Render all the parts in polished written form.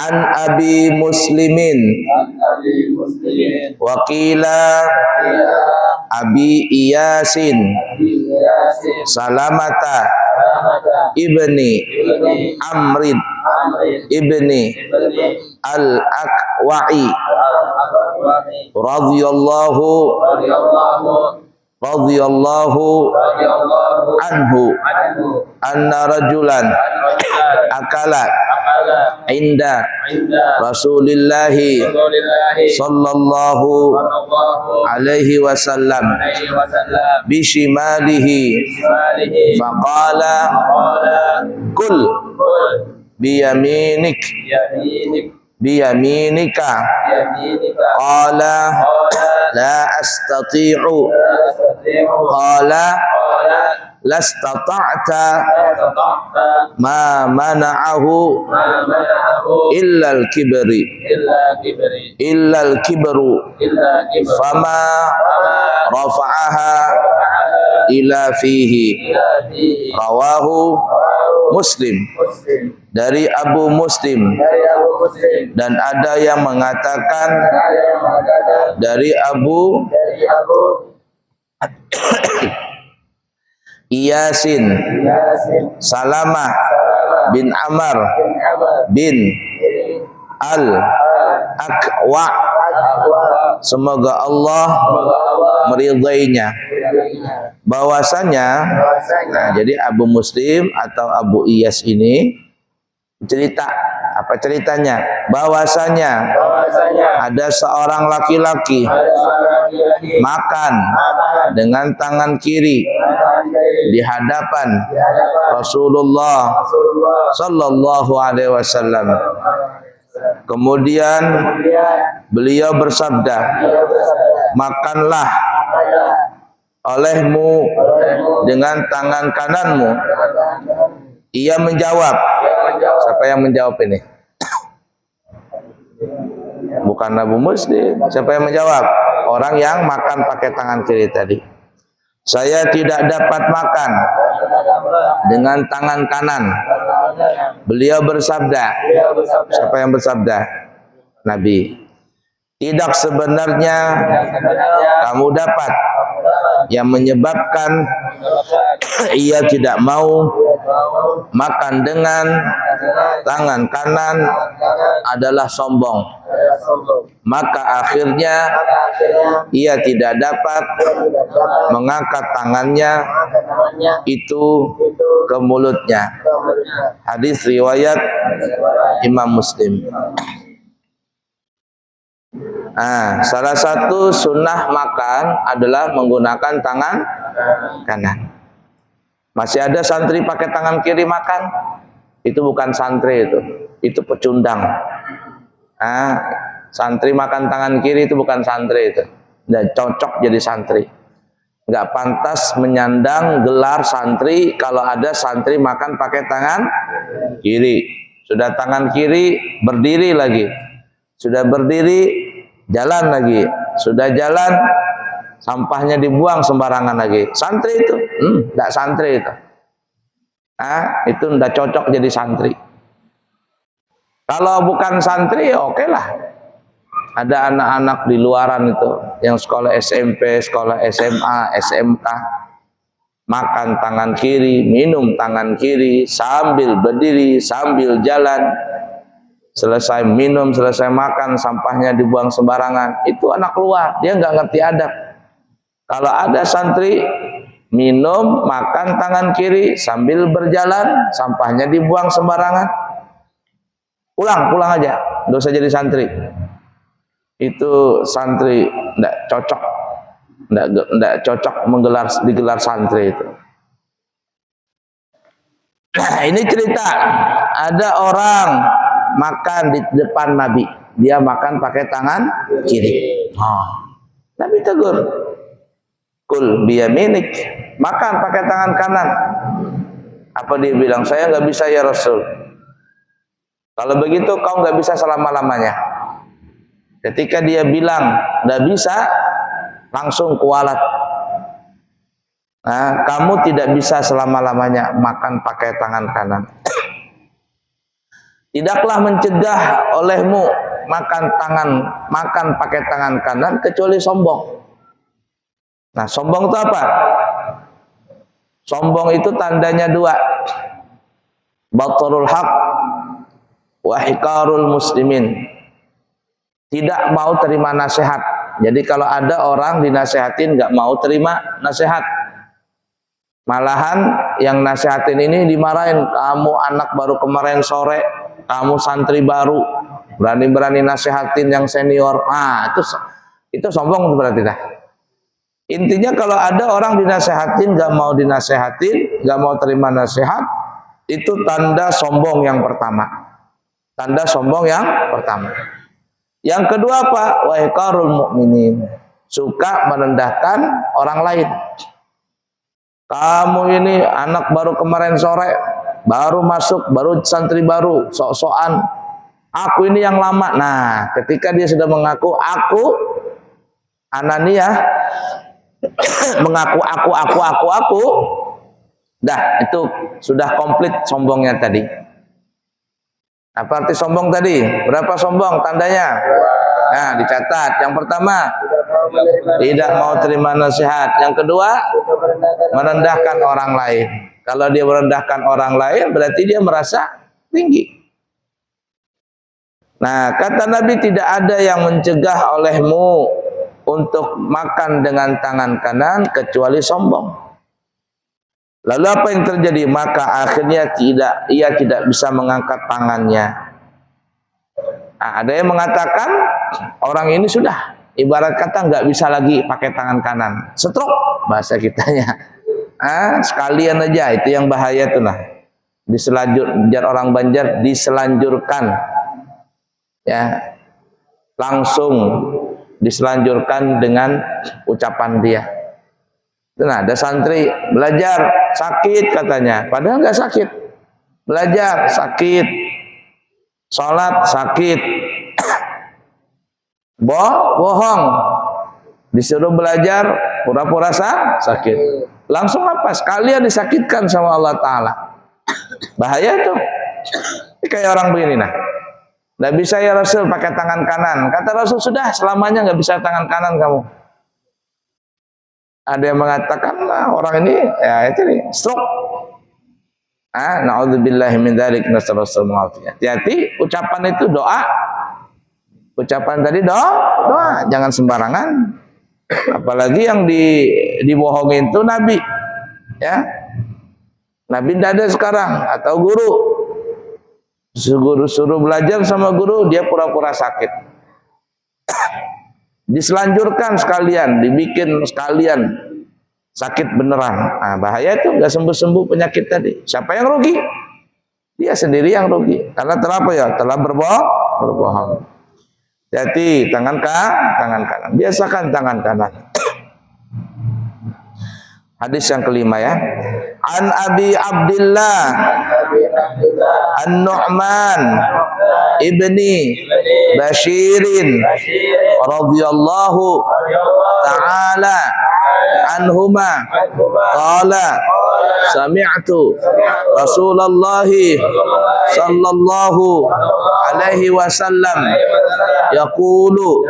An Abi Muslimin Waqila Abi Iyasin Salamata ibni Amrin ibni Al-Aqwa'i radhiyallahu anhu anna rajulan akala inda Rasulillahi sallallahu alaihi wasallam bishimalihi faqala kul biyaminika qala la astati'u qala lastata'ta ma mana'ahu illa al-kibru fama rafa'aha ila fihi rawahu Muslim. Dari Abu Muslim, dan ada yang mengatakan dari Abu Iyasin Salamah bin Amr bin Al-Aqwa, semoga Allah meridainya, bahwasanya, nah jadi Abu Muslim atau Abu Iyas ini cerita, apa ceritanya? Bahwasanya ada seorang laki-laki makan dengan tangan kiri di hadapan Rasulullah sallallahu alaihi wasallam. Kemudian beliau bersabda, makanlah olehmu dengan tangan kananmu. Ia menjawab, siapa yang menjawab ini? Bukan Abu Muslim. Siapa yang menjawab? Orang yang makan pakai tangan kiri tadi. Saya tidak dapat makan dengan tangan kanan. Beliau bersabda, siapa yang bersabda? Nabi. Tidak sebenarnya kamu dapat, yang menyebabkan ia tidak mau makan dengan tangan kanan adalah sombong. Maka akhirnya ia tidak dapat mengangkat tangannya itu ke mulutnya. Hadis riwayat Imam Muslim. Salah satu sunnah makan adalah menggunakan tangan kanan. Masih ada santri pakai tangan kiri makan? Itu bukan santri, itu pecundang. Santri makan tangan kiri itu bukan santri, itu nggak cocok jadi santri. Nggak pantas menyandang gelar santri kalau ada santri makan pakai tangan kiri. Sudah tangan kiri berdiri lagi, sudah berdiri jalan lagi, sudah jalan sampahnya dibuang sembarangan lagi. Santri itu, enggak santri itu. Itu enggak cocok jadi santri. Kalau bukan santri ya oke lah. Ada anak-anak di luaran itu yang sekolah SMP, sekolah SMA, SMK, makan tangan kiri, minum tangan kiri, sambil berdiri, sambil jalan. Selesai minum, selesai makan, sampahnya dibuang sembarangan. Itu anak luar, dia nggak ngerti adab. Kalau ada santri minum, makan tangan kiri, sambil berjalan, sampahnya dibuang sembarangan, pulang aja, nggak usah jadi santri. Itu santri nggak cocok, nggak cocok digelar santri itu. Nah, ini cerita ada orang makan di depan Nabi, dia makan pakai tangan kiri. Nabi tegur, kul biyaminik, makan pakai tangan kanan. Apa dia bilang? Saya nggak bisa ya Rasul. Kalau begitu kau nggak bisa selama-lamanya. Ketika dia bilang nggak bisa, langsung kualat. Kamu tidak bisa selama-lamanya makan pakai tangan kanan. Tidaklah mencegah olehmu makan pakai tangan kanan kecuali sombong. Nah, sombong itu apa? Sombong itu tandanya dua. Batarul haq wa hiqarul muslimin. Tidak mau terima nasihat. Jadi kalau ada orang dinasehatin nggak mau terima nasihat. Malahan yang nasihatin ini dimarahin, kamu anak baru kemarin sore, kamu santri baru, berani-berani nasihatin yang senior. Ah, itu sombong berarti dah. Intinya kalau ada orang dinasehatin nggak mau dinasehatin, nggak mau terima nasihat, itu tanda sombong yang pertama. Tanda sombong yang pertama. Yang kedua apa? Wa iqarul mu'minin. Suka merendahkan orang lain. Kamu ini anak baru kemarin sore, baru masuk, baru santri baru, sok-sokan. Aku ini yang lama. Nah, ketika dia sudah mengaku aku, Anania mengaku aku, dah itu sudah komplit sombongnya tadi. Apa arti sombong tadi? Berapa sombong tandanya? Nah, dicatat. Yang pertama, tidak mau terima nasihat. Yang kedua, merendahkan orang lain. Kalau dia merendahkan orang lain, berarti dia merasa tinggi. Nah, kata Nabi, tidak ada yang mencegah olehmu untuk makan dengan tangan kanan kecuali sombong. Lalu apa yang terjadi? Maka akhirnya ia tidak bisa mengangkat tangannya. Nah, ada yang mengatakan orang ini sudah ibarat kata nggak bisa lagi pakai tangan kanan, stroke bahasa kitanya. Sekalian aja, itu yang bahaya tuh nah. Diselanjur orang Banjar diselanjurkan, ya langsung diselanjurkan dengan ucapan dia. Nah, ada santri belajar sakit katanya, padahal nggak sakit. Belajar sakit, sholat sakit, bohong, disuruh belajar pura-pura sakit, langsung apa? Sekalian disakitkan sama Allah Ta'ala. Bahaya tuh. Kayak orang begini nah, nggak bisa ya Rasul pakai tangan kanan. Kata Rasul, sudah selamanya nggak bisa tangan kanan kamu. Ada yang mengatakan nah, orang ini ya itu nih stroke. Na'udzubillahi min dzalik, nasallallahu. Hati-hati, ucapan itu doa. Ucapan tadi doa, jangan sembarangan. Apalagi yang dibohongin itu Nabi. Ya. Nabi tidak ada sekarang atau guru. Suruh belajar sama guru, dia pura-pura sakit. Diselanjurkan sekalian, dibikin sekalian sakit beneran. Nah, bahaya itu, nggak sembuh-sembuh penyakit tadi. Siapa yang rugi? Dia sendiri yang rugi. Karena telah apa ya? Telah berbohong. Jadi tangan kanan. Biasakan tangan kanan. Hadis yang kelima ya. An Abi Abdillah An-Nu'man ibni Bashirin radhiyallahu ta'ala anhuma qala sami'tu Rasulullah sallallahu alaihi wasallam yaqulu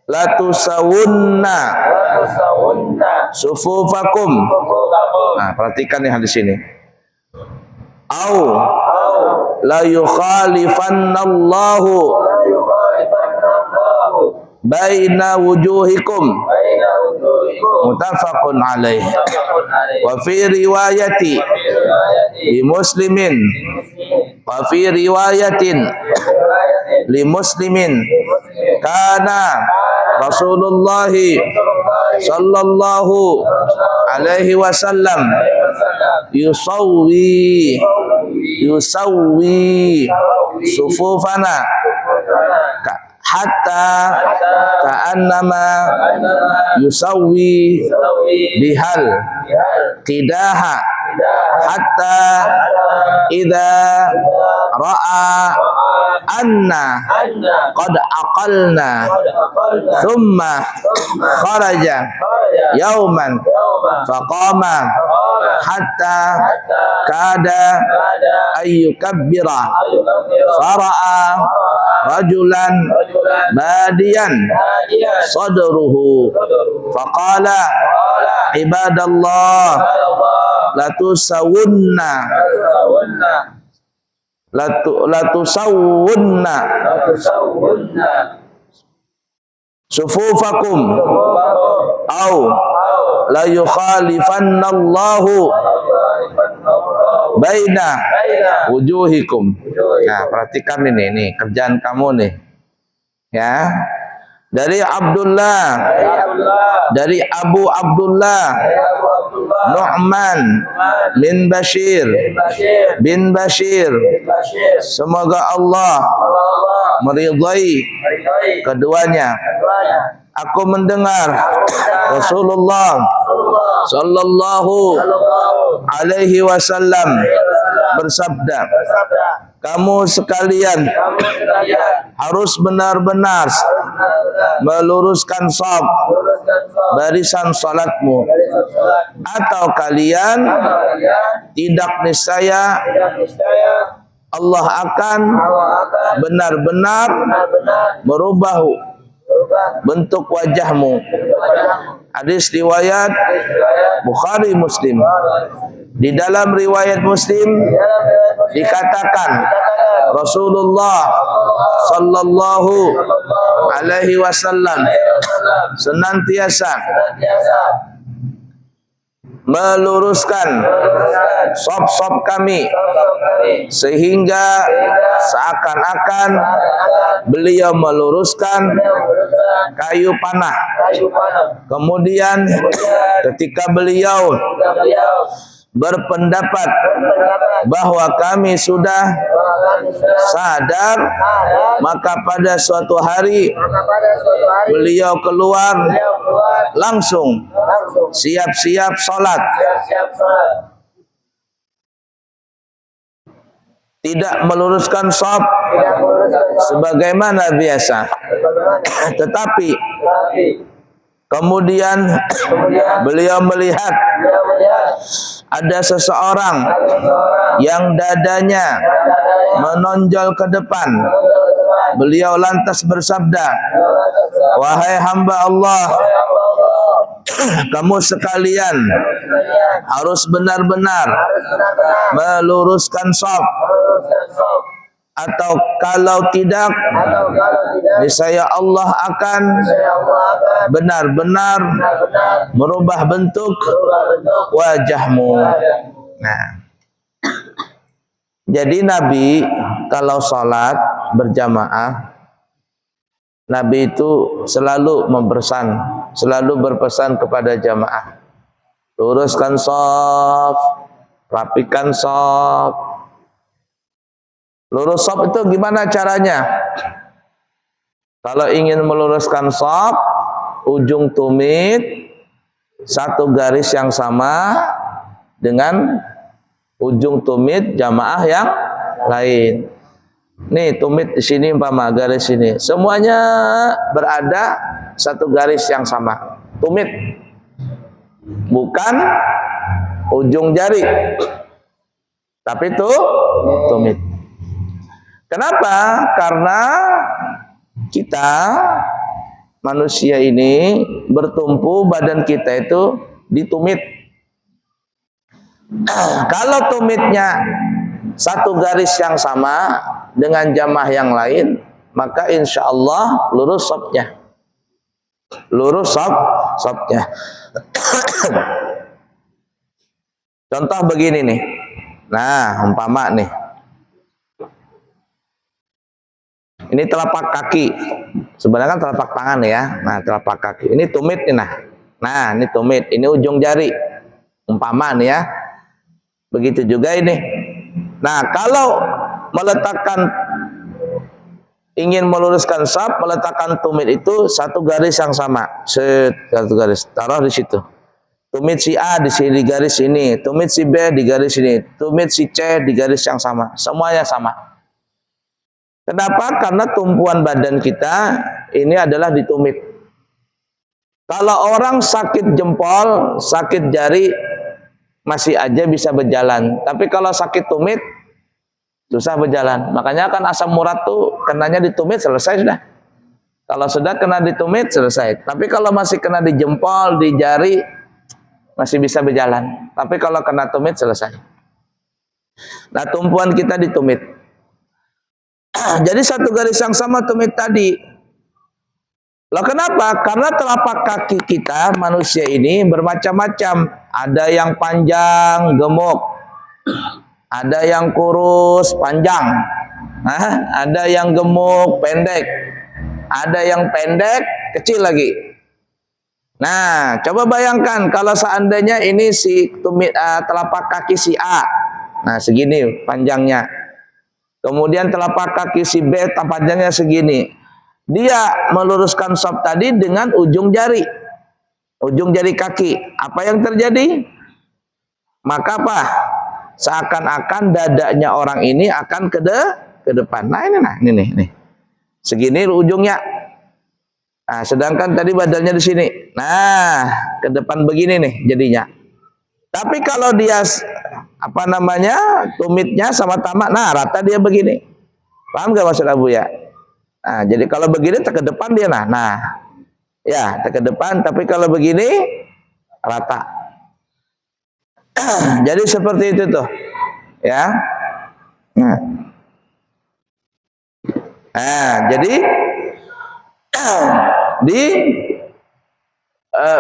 la tusawunna sufufakum. Nah, perhatikan nih hadis ini. Au la yukhalifannallahu baina wujuhikum. Muttafaqun alaih. Wa fi riwayati li Muslimin. Wa fi riwayatin li Muslimin kana Rasulullah sallallahu alaihi wasallam yusawwi sufufana hatta ka'annama yusawwi bihal qidaha hatta idza ra'a anna qad aqalna thumma kharaja yauman faqama hatta kada ayyukabbira fara'a rajulan badiyan sadruhu faqala ibadallah latusawwunna sufufakum au la yukhalifannallahu baina wujuhikum. Nah, perhatikan ini nih kerjaan kamu nih. Ya. Dari Abdullah, dari Abu Abdullah Nu'man bin Bashir bin Bashir, semoga Allah meridai keduanya. Aku mendengar Rasulullah sallallahu alaihi wasallam bersabda, kamu sekalian harus benar-benar meluruskan shaf barisan salatmu, atau kalian tidak niscaya Allah akan benar-benar merubah bentuk wajahmu. Hadis riwayat Bukhari Muslim. Di dalam riwayat Muslim dikatakan Rasulullah sallallahu alaihi wasallam senantiasa meluruskan shaf-shaf kami sehingga seakan-akan beliau meluruskan kayu panah. Kemudian ketika beliau berpendapat bahwa kami sudah sadar, maka pada suatu hari beliau keluar langsung siap-siap sholat, tidak meluruskan shaf sebagaimana biasa, tetapi kemudian beliau melihat ada seseorang yang dadanya menonjol ke depan. Beliau lantas bersabda, wahai hamba Allah, kamu sekalian harus benar-benar meluruskan shaf, atau kalau tidak niscaya Allah akan benar-benar merubah bentuk wajahmu. Nah, jadi Nabi kalau sholat berjamaah, Nabi itu selalu berpesan kepada jamaah, luruskan shaf, rapikan shaf. Lurus shaf itu gimana caranya? Kalau ingin meluruskan shaf, ujung tumit satu garis yang sama dengan ujung tumit jamaah yang lain. Nih tumit di sini umpama garis ini, semuanya berada satu garis yang sama. Tumit, bukan ujung jari, tapi itu tumit. Kenapa? Karena kita manusia ini bertumpu, badan kita itu ditumit. Kalau tumitnya satu garis yang sama dengan jamaah yang lain, maka insya Allah lurus shafnya. Lurus shafnya. Contoh begini nih. Nah, umpama nih. Ini telapak kaki. Sebenarnya kan telapak tangan ya. Nah, telapak kaki. Ini tumit nih nah. Nah, ini tumit. Ini ujung jari. Umpama nih ya. Begitu juga ini. Nah, kalau ingin meluruskan shaf, meletakkan tumit itu satu garis yang sama. Satu garis. Taruh di situ. Tumit si A di sini di garis ini. Tumit si B di garis ini. Tumit si C di garis yang sama. Semuanya sama. Kenapa? Karena tumpuan badan kita ini adalah ditumit. Kalau orang sakit jempol, sakit jari, masih aja bisa berjalan. Tapi kalau sakit tumit susah berjalan. Makanya kan asam urat tuh kenanya di tumit selesai sudah. Kalau sudah kena di tumit selesai. Tapi kalau masih kena di jempol, di jari masih bisa berjalan. Tapi kalau kena tumit selesai. Nah, tumpuan kita di tumit. Jadi satu garis yang sama tumit tadi. Loh kenapa? Karena telapak kaki kita manusia ini bermacam-macam. Ada yang panjang, gemuk. Ada yang kurus, panjang. Ada yang gemuk, pendek. Ada yang pendek, kecil lagi. Nah, coba bayangkan kalau seandainya ini si telapak kaki si A. Nah, segini panjangnya. Kemudian telapak kaki si B panjangnya segini. Dia meluruskan sop tadi dengan ujung jari. Ujung jari kaki. Apa yang terjadi? Maka apa? Seakan-akan dadanya orang ini akan ke depan. Nah, ini nih. Segini ujungnya. Nah, sedangkan tadi badannya di sini. Nah, ke depan begini nih jadinya. Tapi kalau dia tumitnya sama tamak, nah rata dia begini. Paham gak maksud Abu ya? Nah, jadi kalau begini ke depan dia nah. Ya, ke depan, tapi kalau begini rata. Jadi seperti itu tuh. Ya. Nah, jadi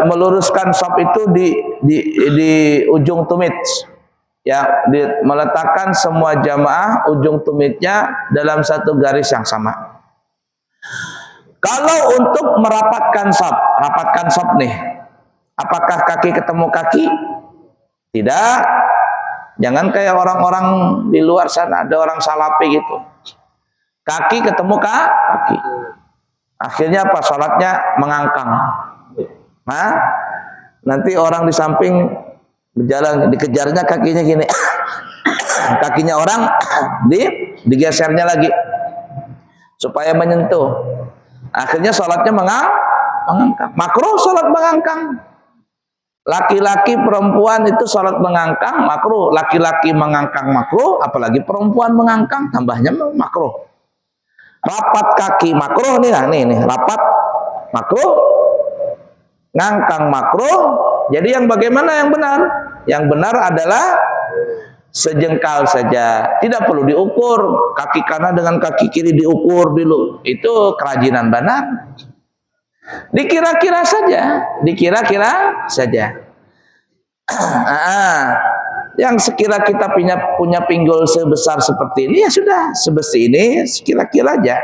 meluruskan sop itu di ujung tumit. Ya, meletakkan semua jamaah ujung tumitnya dalam satu garis yang sama. Kalau untuk rapatkan sop nih, apakah kaki ketemu kaki? Tidak. Jangan kayak orang-orang di luar sana, ada orang salafi gitu. Kaki ketemu kaki. Akhirnya apa? Sholatnya mengangkang. Nah, nanti orang di samping berjalan, dikejarnya kakinya gini. Kakinya orang digesernya lagi supaya menyentuh. Akhirnya sholatnya mengangkang. Makruh sholat mengangkang. Laki-laki perempuan itu sholat mengangkang makruh. Laki-laki mengangkang makruh, apalagi perempuan mengangkang tambahnya makruh. Rapat kaki makruh nih, rapat makruh, ngangkang makruh. Jadi yang bagaimana yang benar? Yang benar adalah sejengkal saja, tidak perlu diukur. Kaki kanan dengan kaki kiri diukur dulu, itu kerajinan benar. Dikira-kira saja. Yang sekira kita punya pinggul sebesar seperti ini, ya sudah sebesi ini, sekira-kira aja.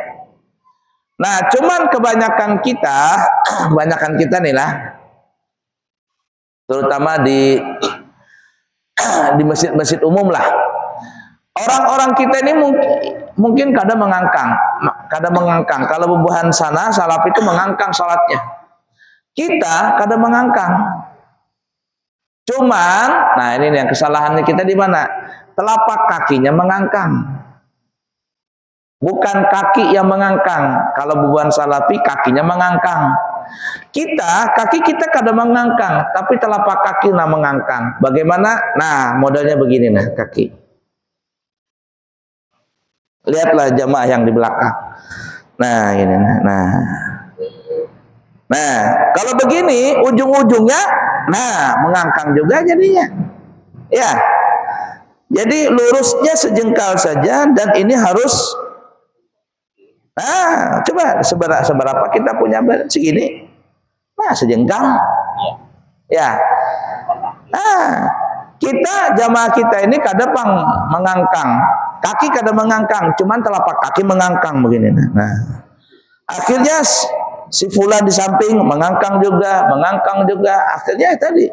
Nah, cuman kebanyakan kita nih lah, terutama di masjid-masjid umum lah. Orang-orang kita ini mungkin kadang mengangkang. Kalau bubuhan sana, salaf itu mengangkang sholatnya. Kita kadang mengangkang. Cuman, nah ini yang kesalahannya kita di mana? Telapak kakinya mengangkang. Bukan kaki yang mengangkang. Kalau bubuhan salafi, kakinya mengangkang. Kaki kita kadang mengangkang, tapi telapak kaki mengangkang. Bagaimana? Nah, modelnya begini nah, kaki. Lihatlah jamaah yang di belakang. Nah, ini nah, kalau begini ujung-ujungnya mengangkang juga jadinya. Ya. Jadi lurusnya sejengkal saja dan ini harus coba seberapa kita punya segini. Nah, sejengkal. Ya. Kita jamaah kita ini kadang mengangkang. Kaki kadang mengangkang, cuman telapak kaki mengangkang begini. Nah. Akhirnya si fulan di samping mengangkang juga. Akhirnya tadi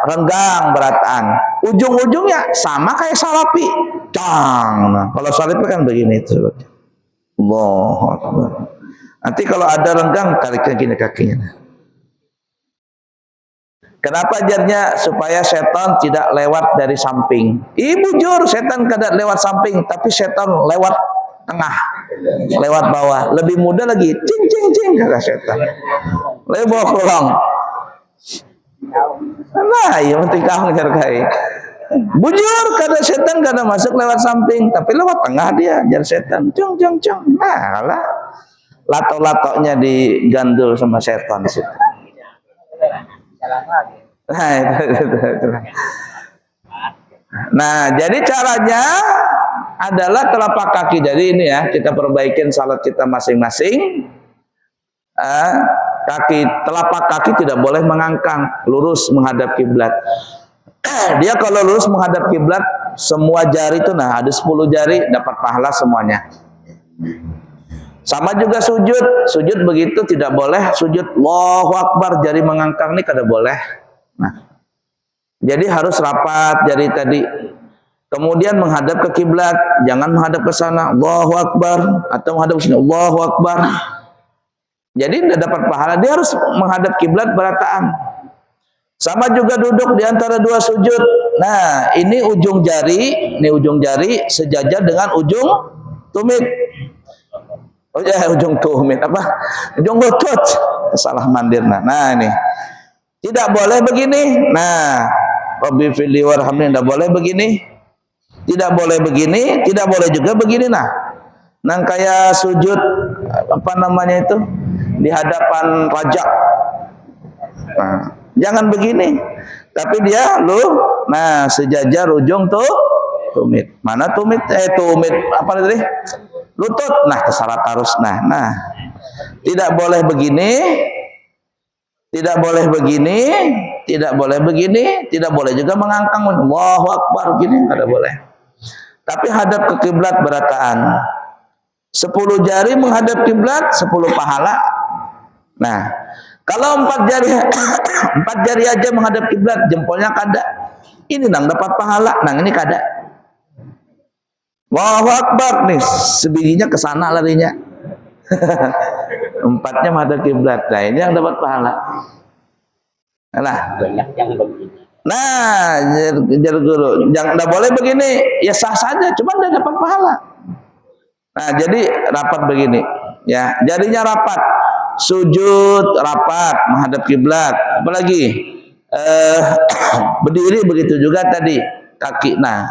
renggang berataan. Ujung-ujungnya sama kayak salafi. Nah, kalau salafi kan begini tuh. Allahu Akbar. Nanti kalau ada renggang tariknya gini kakinya. Kenapa ajarnya? Supaya setan tidak lewat dari samping. Bujur, setan tidak lewat samping, tapi setan lewat tengah, lewat bawah. Lebih mudah lagi. Cing kata setan. Lebih kolong. Nah, iya penting kau ngerkai. Bujur kada setan kada masuk lewat samping, tapi lewat tengah dia jar setan. Cung cung cung. Nah, lah lato-latonya digandul sama setan situ. Nah, itu. Nah, jadi caranya adalah telapak kaki. Jadi ini ya, kita perbaikin salat kita masing-masing. Telapak kaki tidak boleh mengangkang, lurus menghadap kiblat. Dia kalau lurus menghadap kiblat, semua jari itu, nah ada 10 jari dapat pahala semuanya. Sama juga sujud begitu tidak boleh sujud Allahu Akbar jari mengangkang, ini kada boleh. Nah, jadi harus rapat jari tadi. Kemudian menghadap ke kiblat, jangan menghadap ke sana Allahu Akbar atau menghadap ke sini Allahu Akbar. Jadi tidak dapat pahala, dia harus menghadap kiblat berataan. Sama juga duduk di antara dua sujud. Nah, ini ujung jari sejajar dengan ujung tumit. Oh ya, ujung tumit apa? Ujung lutut. Salah mandir. Nah, ini. Tidak boleh begini. Nah, Rabbi fili warhamni, tidak boleh begini. Tidak boleh begini, tidak boleh juga begini. Nah, kayak sujud apa namanya itu? Di hadapan raja. Nah, jangan begini. Tapi dia sejajar ujung tumit. Mana tumit? Tumit apa tadi? Lutut. Nah, tersarat harus. Nah. Tidak boleh begini. Tidak boleh begini, tidak boleh begini, tidak boleh juga mengangkang Allahu Akbar gini, tidak boleh. Tapi hadap ke kiblat berataan. 10 jari menghadap kiblat, 10 pahala. Nah, kalau 4 jari aja menghadap kiblat, jempolnya kada. Ini dapat pahala, ini kada. Allahu Akbar nih, sebijinya ke sana larinya. 4-nya menghadap kiblat. Nah, ini yang dapat pahala. Nah, jar guru, jangan boleh begini. Ya sah saja, cuma dia dapat pahala. Nah, jadi rapat begini, ya. Jadinya rapat. Sujud rapat menghadap kiblat. Apalagi berdiri begitu juga tadi kaki. Nah,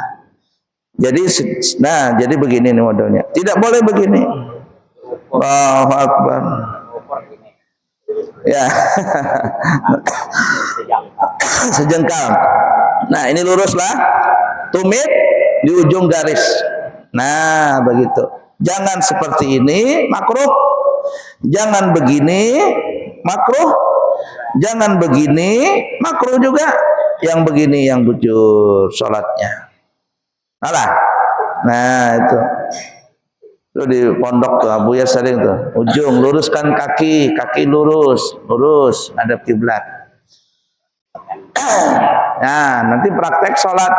jadi begini nih modelnya. Tidak boleh begini. Allahu Akbar. Ya. Sejengkal. Nah, ini luruslah. Tumit di ujung garis. Nah, begitu. Jangan seperti ini, makruh. Jangan begini, makruh. Jangan begini, makruh juga. Yang begini yang bujur salatnya. Nah, itu. Itu di pondok tuh Abu ya sering tuh. Ujung luruskan kaki lurus hadap kiblat. Nah, nanti praktek sholat.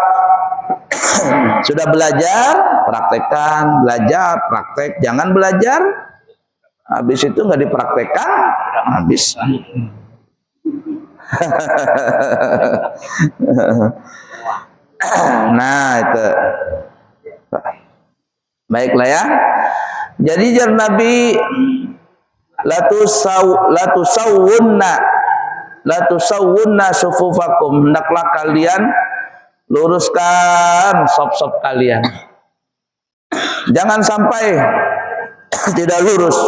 Sudah belajar, praktekkan, belajar, praktek. Jangan belajar, habis itu nggak dipraktekkan, habis. Nah, itu. Baiklah ya. Jadi jar Nabi la tusawwunna sufufakum, hendaklah kalian luruskan sop-sop kalian. Jangan sampai tidak lurus.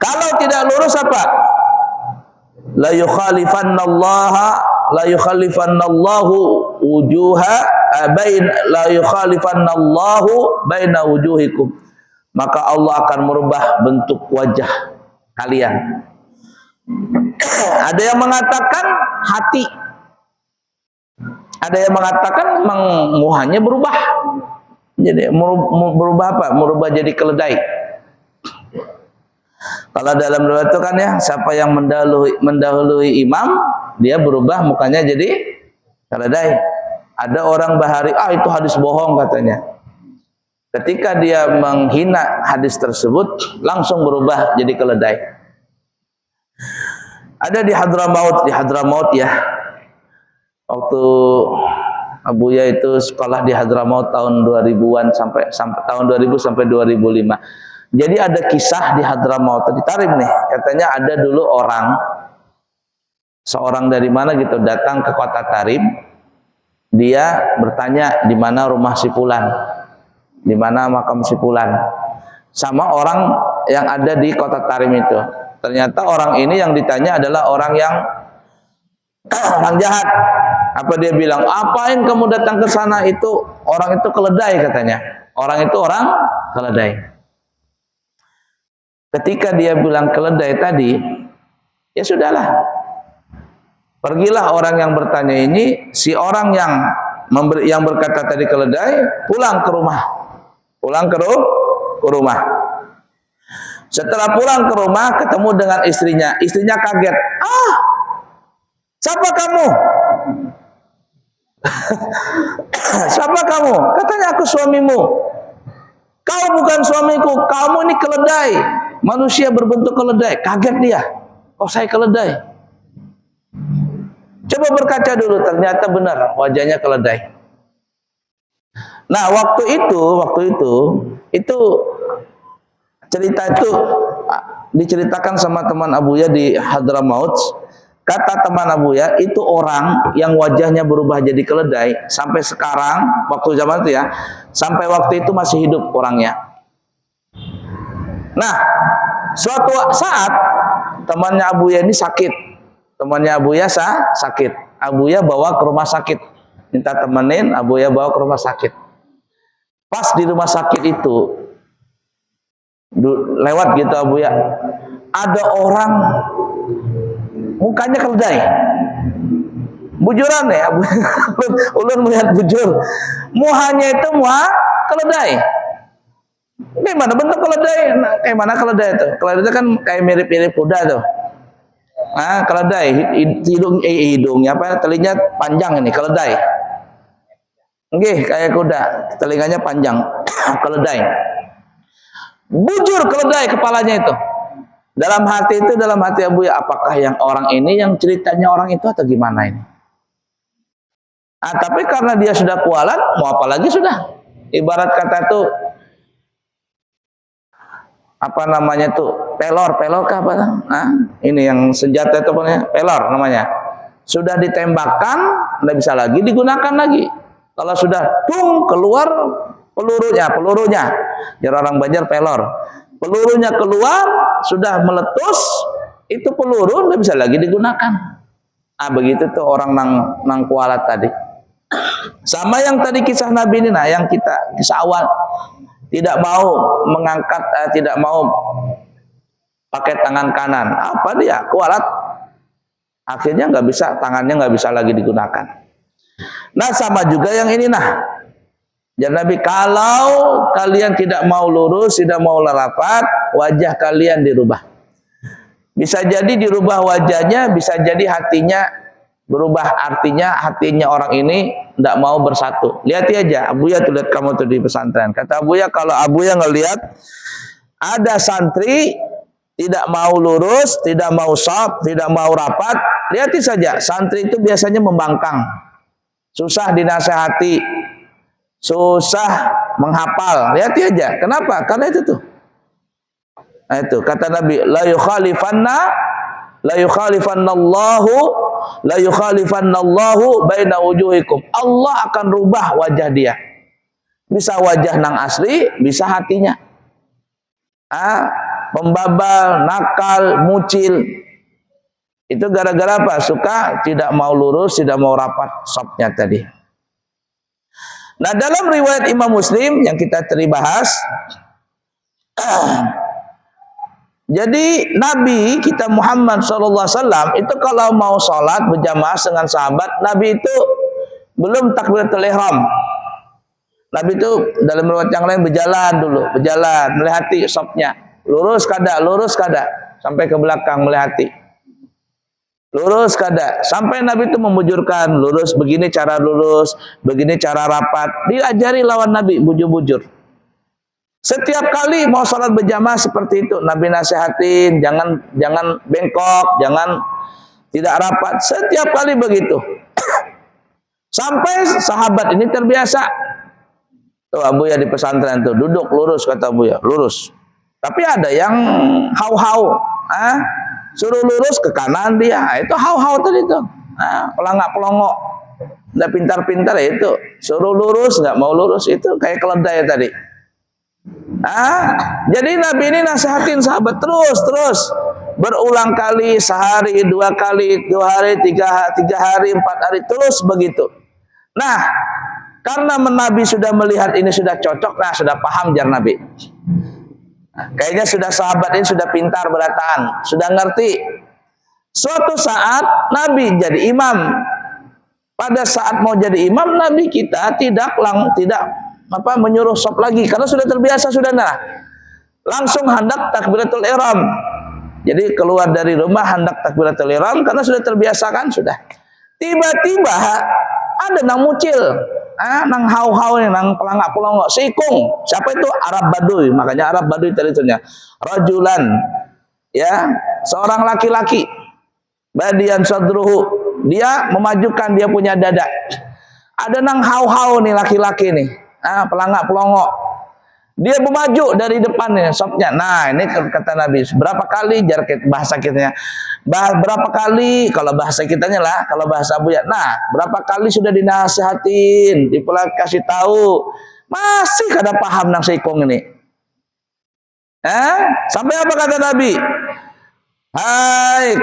Kalau tidak lurus apa? La yukhalifannallahu wujuha la yukhalifannallahu baina wujuhikum, maka Allah akan merubah bentuk wajah kalian. Ada yang mengatakan hati, ada yang mengatakan memang muhanya berubah. Jadi berubah apa? Merubah jadi keledai. Kalau dalam riwayat itu kan ya, siapa yang mendahului imam, dia berubah mukanya jadi keledai. Ada orang bahari, itu hadis bohong katanya. Ketika dia menghina hadis tersebut, langsung berubah jadi keledai. Ada di Hadramaut ya. Waktu Abuya itu sekolah di Hadramaut tahun 2000-an sampai tahun 2000 sampai 2005. Jadi ada kisah di Hadramaut, di Tarim nih. Katanya ada dulu orang seorang dari mana gitu datang ke kota Tarim. Dia bertanya di mana rumah si fulan, di mana makam si fulan, sama orang yang ada di kota Tarim itu. Ternyata orang ini yang ditanya adalah orang yang orang jahat. Apa dia bilang? Apain kamu datang ke sana? Itu orang itu keledai katanya. Orang itu orang keledai. Ketika dia bilang keledai tadi, ya sudahlah. Pergilah orang yang bertanya ini, si orang yang berkata tadi keledai, pulang ke rumah. Pulang ke rumah. Setelah pulang ke rumah, ketemu dengan istrinya. Istrinya kaget. Ah, siapa kamu? Siapa kamu? Katanya aku suamimu. Kau bukan suamiku, kamu ini keledai. Manusia berbentuk keledai. Kaget dia. Oh, saya keledai. Coba berkaca dulu, ternyata benar wajahnya keledai. Nah, waktu itu cerita itu diceritakan sama teman Abuya di Hadramaut. Kata teman Abuya, itu orang yang wajahnya berubah jadi keledai sampai sekarang, waktu zaman itu ya, sampai waktu itu masih hidup orangnya. Nah, suatu saat temannya Abuya ini sakit. Temannya Abuya sakit. Abuya bawa ke rumah sakit. Minta temenin, Abuya bawa ke rumah sakit. Pas di rumah sakit itu, lewat gitu Abuya, ada orang mukanya keledai. Bujuran ya, ulun melihat bujur. Muhanya itu muha keledai. Gimana bentuk keledai? Nah, kayak mana keledai itu? Keledai itu kan kayak mirip-mirip kuda tuh. Nah, keledai, hidungnya apa? Telinganya panjang ini, keledai. Oke, kayak kuda, telinganya panjang, keledai. Bujur keledai kepalanya itu. Dalam hati Abuya, apakah yang orang ini yang ceritanya orang itu atau gimana ini? Ah, tapi karena dia sudah kualat, mau apa lagi sudah. Ibarat kata itu apa namanya tuh, pelor kah apa? Nah, ini yang senjata itu namanya pelor namanya. Sudah ditembakkan, tidak bisa lagi digunakan lagi. Kalau sudah tung keluar pelurunya, jadi orang Banjar pelor. Pelurunya keluar, sudah meletus, itu peluru tidak bisa lagi digunakan. Ah, begitu tuh orang nang kualat tadi. Sama yang tadi kisah Nabi ini, nah yang kita kisah awal. Tidak mau mengangkat, tidak mau pakai tangan kanan. Apa dia? Kualat. Akhirnya nggak bisa, tangannya nggak bisa lagi digunakan. Nah, sama juga yang ini nah. Jadi Nabi, kalau kalian tidak mau lurus, tidak mau rapat, wajah kalian dirubah. Bisa jadi dirubah wajahnya, bisa jadi hatinya berubah. Artinya hatinya orang ini tidak mau bersatu. Lihat aja, Abuya tuh lihat kamu tuh di pesantren. Kata Abuya, kalau Abuya ngelihat ada santri tidak mau lurus, tidak mau shaf, tidak mau rapat, lihatin saja. Santri itu biasanya membangkang, susah dinasehati, susah menghafal. Lihat aja. Kenapa? Karena itu tuh. Nah, itu kata Nabi, la yukhalifannallahu baina wujuhikum. Allah akan rubah wajah dia. Bisa wajah nang asli, bisa hatinya. Pembabal, nakal, mucil. Itu gara-gara apa? Suka tidak mau lurus, tidak mau rapat shafnya tadi. Nah, dalam riwayat Imam Muslim yang kita tadi bahas, jadi Nabi kita Muhammad SAW itu kalau mau sholat berjamaah dengan sahabat, Nabi itu belum takbiratul ihram. Nabi itu dalam riwayat yang lain berjalan, melihati shafnya, lurus kada, sampai ke belakang melihati, lurus kada, sampai Nabi itu membujurkan, lurus begini cara lurus, begini cara rapat, diajari lawan Nabi bujur-bujur. Setiap kali mau sholat berjamaah seperti itu, Nabi nasihatin, jangan bengkok, jangan tidak rapat. Setiap kali begitu. Sampai sahabat ini terbiasa. Tuh Abuya di pesantren tuh, duduk lurus kata Abuya, lurus. Tapi ada yang hau-hau, suruh lurus ke kanan dia. Nah, itu hau-hau tadi tuh. Nah, pelangak-pelongok, nggak pintar-pintar ya itu. Suruh lurus nggak mau lurus, itu kayak keledai tadi. Jadi Nabi ini nasihatin sahabat terus berulang kali, sehari, 2 kali, 2 hari, 3 hari, 4 hari, terus begitu. Nah, karena Nabi sudah melihat ini sudah cocok, nah sudah paham jar Nabi. Kayaknya sudah sahabat ini sudah pintar berataan, sudah ngerti. Suatu saat Nabi jadi imam. Pada saat mau jadi imam, Nabi kita tidak menyuruh sop lagi karena sudah terbiasa sudah langsung hendak takbiratul ihram. Jadi keluar dari rumah hendak takbiratul ihram karena sudah terbiasa kan sudah. Tiba-tiba ada nang mucil, nang hau-hau nang pelangak-pelongok, sikung. Siapa itu? Arab Baduy. Makanya Arab Baduy tadi itunya. Rajulan, ya, seorang laki-laki. Badian sadruhu, dia memajukan dia punya dada. Ada nang hau-hau nih laki-laki nih, pelangak-pelongok. Dia memaju dari depannya, sopnya. Nah, ini kata Nabi, berapa kali bahasa kitanya? Berapa kali, kalau bahasa kitanya lah, kalau bahasa Buya. Nah, berapa kali sudah dinasihatin, dikasih tahu, masih kada paham nang sikung ini. Sampai apa kata Nabi? Hai,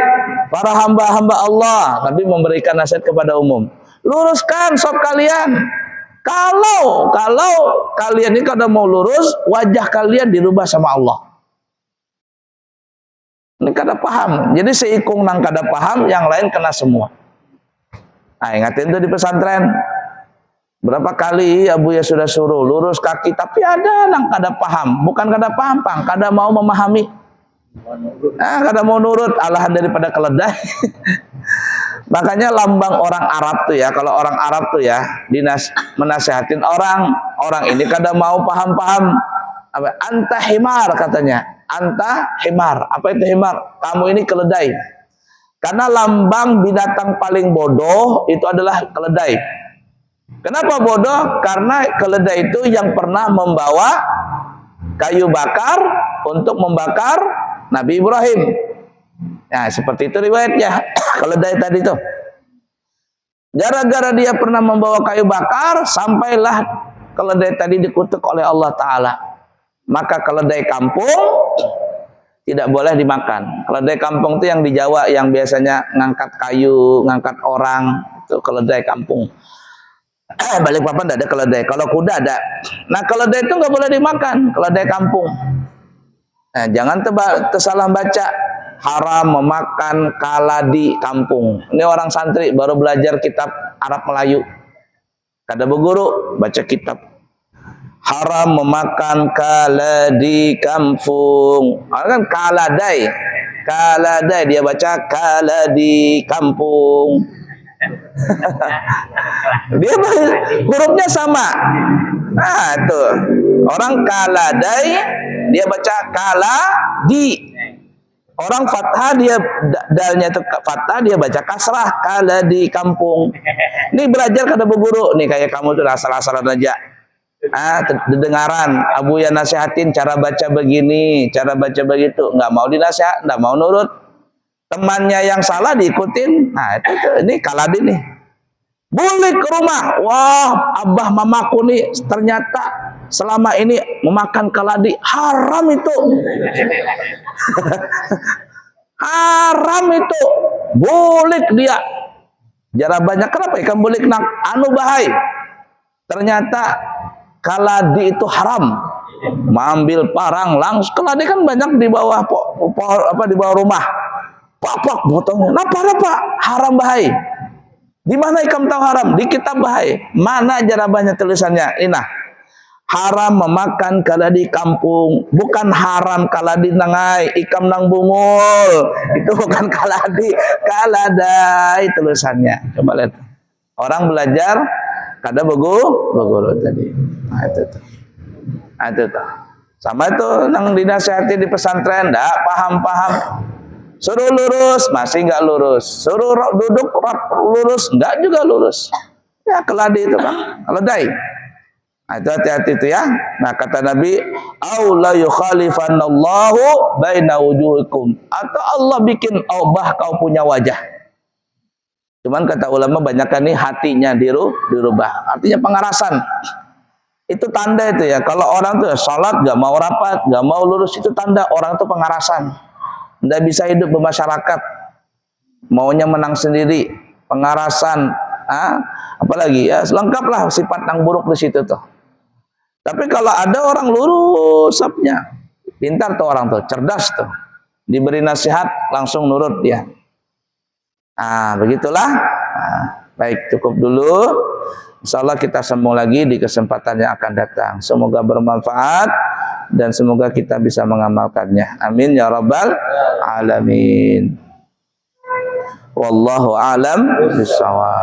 para hamba-hamba Allah. Nabi memberikan nasihat kepada umum. Luruskan sop kalian. Kalau kalian ini kada mau lurus, wajah kalian dirubah sama Allah. Ini kada paham. Jadi seikung nang kada paham, yang lain kena semua. Nah, ingatin tuh di pesantren. Berapa kali Abu ya sudah suruh lurus kaki, tapi ada nang kada paham. Bukan kada paham, kada mau memahami. Kada mau nurut, alahan daripada keledai. Makanya lambang orang Arab tuh ya, kalau orang Arab tuh ya menasihatin orang ini kada mau paham-paham. Anta himar katanya. Anta himar. Apa itu himar? Kamu ini keledai. Karena lambang binatang paling bodoh itu adalah keledai. Kenapa bodoh? Karena keledai itu yang pernah membawa kayu bakar untuk membakar Nabi Ibrahim. Nah, seperti itu riwayatnya. Keledai tadi itu. Gara-gara dia pernah membawa kayu bakar, sampailah keledai tadi dikutuk oleh Allah Ta'ala. Maka keledai kampung tidak boleh dimakan. Keledai kampung itu yang di Jawa, yang biasanya ngangkat kayu, ngangkat orang, itu keledai kampung. Balikpapan tidak ada keledai. Kalau kuda ada. Nah, keledai itu nggak boleh dimakan, keledai kampung. Nah, jangan tersalah baca, haram memakan kaladi kampung. Ini orang santri baru belajar kitab Arab Melayu. Kada berguru baca kitab. Haram memakan kaladi kampung. Kan kaladai. Kaladai dia baca kaladi kampung. Dia hurufnya sama. Nah, tuh. Orang kaladai dia baca kaladi. Orang fathah dia dalnya itu fathah dia baca kasrah kaladi kampung. Ini belajar kada berguru nih kayak kamu tuh asal-asalan aja. Dengaran Abu ya nasihatin cara baca begini, cara baca begitu, nggak mau dinasihat, nggak mau nurut. Temannya yang salah diikutin. Nah, itu ini kaladi nih. Balik ke rumah. Wah, abah mamaku nih ternyata selama ini memakan kaladi. Haram itu. Haram itu. Bulik dia. Jara banyak kenapa ikan bulik nak anu bahai. Ternyata kaladi itu haram. Mengambil parang langsung. Kaladi kan banyak di bawah di bawah rumah. Pak potongnya. Napa haram bahai. Di mana ikam tahu haram? Di kitab bahai. Mana jarabahnya tulisannya? Inah. Haram memakan kaladi kampung. Bukan haram kaladi nangai. Ikam nang bungul. Itu bukan kaladi. Kaladai tulisannya. Coba lihat. Orang belajar kada beguru tadi. Nah, itu tuh. Nah, itu tuh. Sama itu nang dinasihati di pesantren. Nggak paham-paham. Suruh lurus, masih nggak lurus. Suruh duduk lurus, nggak juga lurus. Ya keladi itu kan, keledai. Nah, itu hati-hati itu ya. Nah, kata Nabi, au la yukhalifannallahu baina wujuhikum, atau Allah bikin ubah kau punya wajah. Cuman kata ulama banyakkan nih hatinya dirubah, artinya pengarasan. Itu tanda itu ya, kalau orang tuh salat gak mau rapat, gak mau lurus, itu tanda orang tuh pengarasan, nggak bisa hidup bermasyarakat, maunya menang sendiri, pengarasan, apalagi ya lengkaplah sifat yang buruk di situ tuh. Tapi kalau ada orang lurus sapnya, pintar tuh orang tuh, cerdas tuh, diberi nasihat langsung nurut dia. Begitulah. Baik, cukup dulu. Insyaallah kita sambung lagi di kesempatan yang akan datang. Semoga bermanfaat dan semoga kita bisa mengamalkannya. Amin ya rabbal alamin. Wallahu a'lam bishawab.